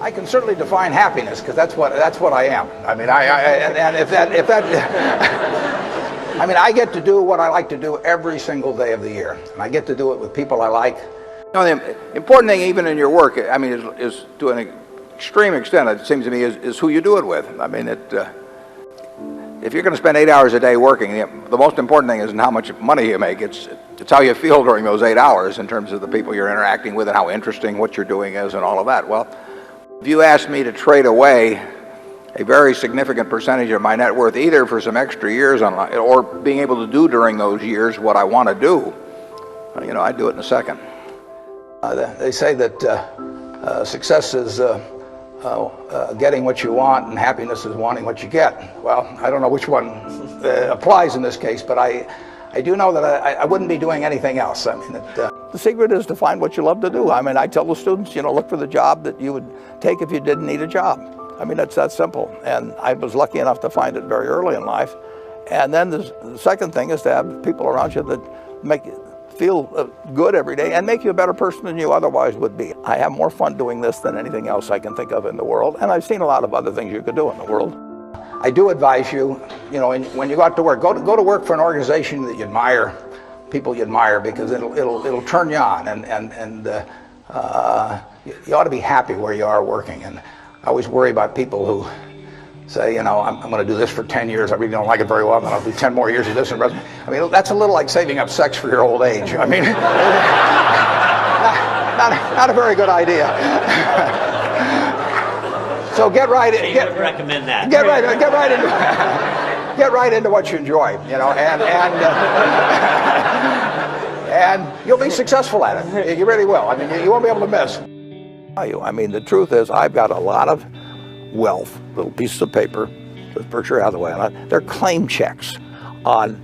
I can certainly define happiness because that's what I am. I mean, and if that I mean, I get to do what I like to do every single day of the year, and I get to do it with people I like. You know, the important thing, even in your work, I mean, is to an extreme extent, it seems to me, is who you do it with. I mean, if you're going to spend 8 hours a day working, the most important thing isn't how much money you make. It's how you feel during those 8 hours in terms of the people you're interacting with and how interesting what you're doing is and all of that. Well, if you asked me to trade away a very significant percentage of my net worth, either for some extra years or being able to do during those years what I want to do, you know, I'd do it in a second. They say that success is getting what you want, and happiness is wanting what you get. Well, I don't know which one applies in this case, but I do know that I wouldn't be doing anything else. I mean, the secret is to find what you love to do. I mean, I tell the students, you know, look for the job that you would take if you didn't need a job. I mean, it's that simple. And I was lucky enough to find it very early in life. And then the second thing is to have people around you that make you feel good every day and make you a better person than you otherwise would be. I have more fun doing this than anything else I can think of in the world. And I've seen a lot of other things you could do in the world. I do advise you, you know, when you go out to work, go to work for an organization that you admire, people you admire, because it'll turn you on, and you ought to be happy where you are working. And I always worry about people who say, you know, I'm going to do this for 10 years. I really don't like it very well, and I'll do 10 more years of this. And I mean, that's a little like saving up sex for your old age. I mean, not a very good idea. So get right in. You would recommend that. Get right into what you enjoy, you know, and you'll be successful at it. You really will. I mean, you won't be able to miss. I mean, the truth is, I've got a lot of wealth, little pieces of paper with Berkshire Hathaway on it. They're claim checks on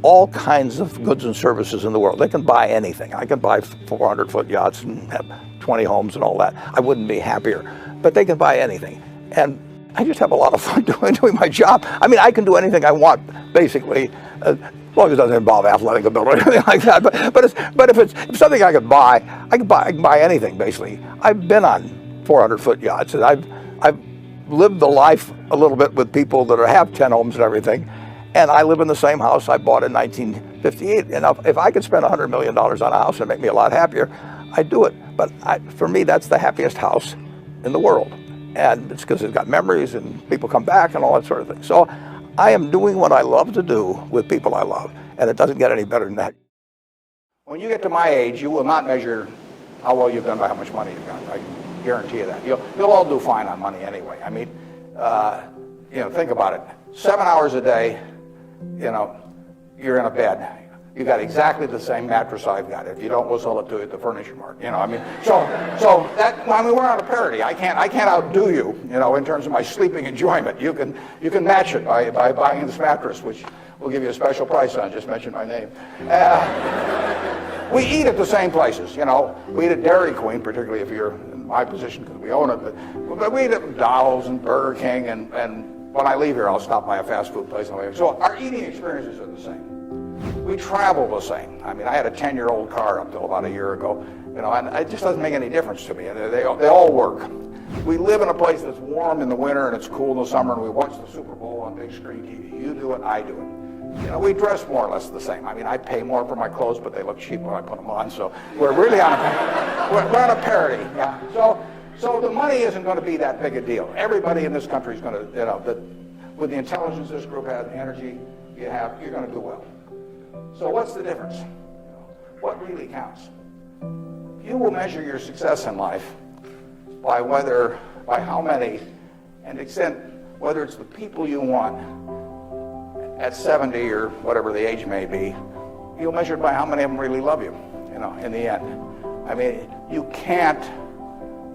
all kinds of goods and services in the world. They can buy anything. I can buy 400-foot yachts and have 20 homes and all that. I wouldn't be happier, but they can buy anything. And I just have a lot of fun doing my job. I mean, I can do anything I want, basically, as long as it doesn't involve athletic ability or anything like that. But if it's something I can buy, I can buy anything, basically. I've been on 400-foot yachts, and I've lived the life a little bit with people that have 10 homes and everything. And I live in the same house I bought in 1958. And if I could spend $100 million on a house and make me a lot happier, I'd do it. But for me, that's the happiest house in the world. And it's because it's got memories and people come back and all that sort of thing. So I am doing what I love to do with people I love. And it doesn't get any better than that. When you get to my age, you will not measure how well you've done by how much money you've got. I guarantee you that. You'll all do fine on money anyway. I mean, you know, think about it. 7 hours a day, you know, you're in a bed. You got exactly the same mattress I've got. If you don't, we'll sell it to you at the furniture mart. You know, I mean, so that, I mean, we're on a parity. I can't outdo you, you know, in terms of my sleeping enjoyment. You can match it by buying this mattress, which we'll give you a special price on. Just mention my name. We eat at the same places, you know. We eat at Dairy Queen, particularly if you're in my position because we own it. But we eat at McDonald's and Burger King, and when I leave here, I'll stop by a fast food place. So our eating experiences are the same. We travel the same. I mean, I had a 10-year-old car up till about a year ago, you know, and it just doesn't make any difference to me. They all work. We live in a place that's warm in the winter and it's cool in the summer, and we watch the Super Bowl on big screen TV. You do it, I do it. You know, we dress more or less the same. I mean, I pay more for my clothes, but they look cheap when I put them on. So we're really on a parity. Yeah. So the money isn't going to be that big a deal. Everybody in this country is going to, you know, with the intelligence this group has, the energy you have, you're going to do well. So what's the difference? You know, what really counts? You will measure your success in life by how many, and extent whether it's the people you want at 70 or whatever the age may be. You'll measure it by how many of them really love you, you know, in the end. I mean, you can't,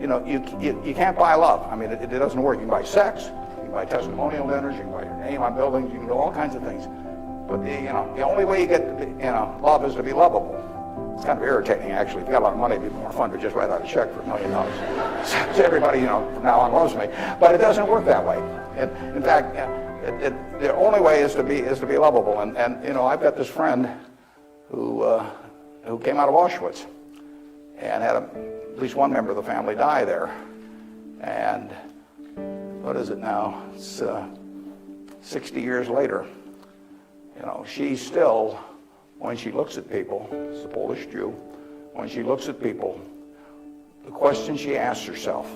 you know, you can't buy love. I mean, it doesn't work. You can buy sex, you can buy testimonial dinners, you can buy your name on buildings, you can do all kinds of things. But the only way you get love is to be lovable. It's kind of irritating, actually. If you got a lot of money, it'd be more fun to just write out a check for $1 million. So everybody, you know, from now on loves me. But it doesn't work that way. In fact, the only way is to be lovable. And you know, I've got this friend who came out of Auschwitz and had at least one member of the family die there. And what is it now? It's 60 years later. She still, when she looks at people, it's a Polish Jew, when she looks at people, the question she asks herself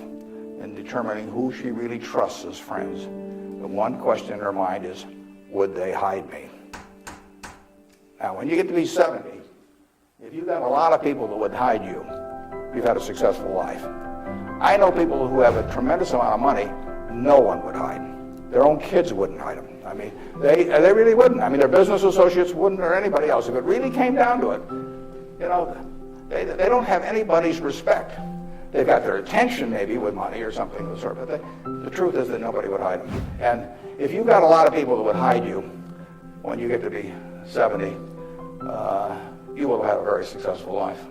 in determining who she really trusts as friends, the one question in her mind is, would they hide me? Now, when you get to be 70, if you've got a lot of people that would hide you, you've had a successful life. I know people who have a tremendous amount of money, no one would hide. Their own kids wouldn't hide them. I mean, they really wouldn't. I mean, their business associates wouldn't, or anybody else. If it really came down to it, they don't have anybody's respect. They've got their attention maybe with money or something of the sort, but the truth is that nobody would hide them. And if you've got a lot of people that would hide you when you get to be 70, you will have a very successful life.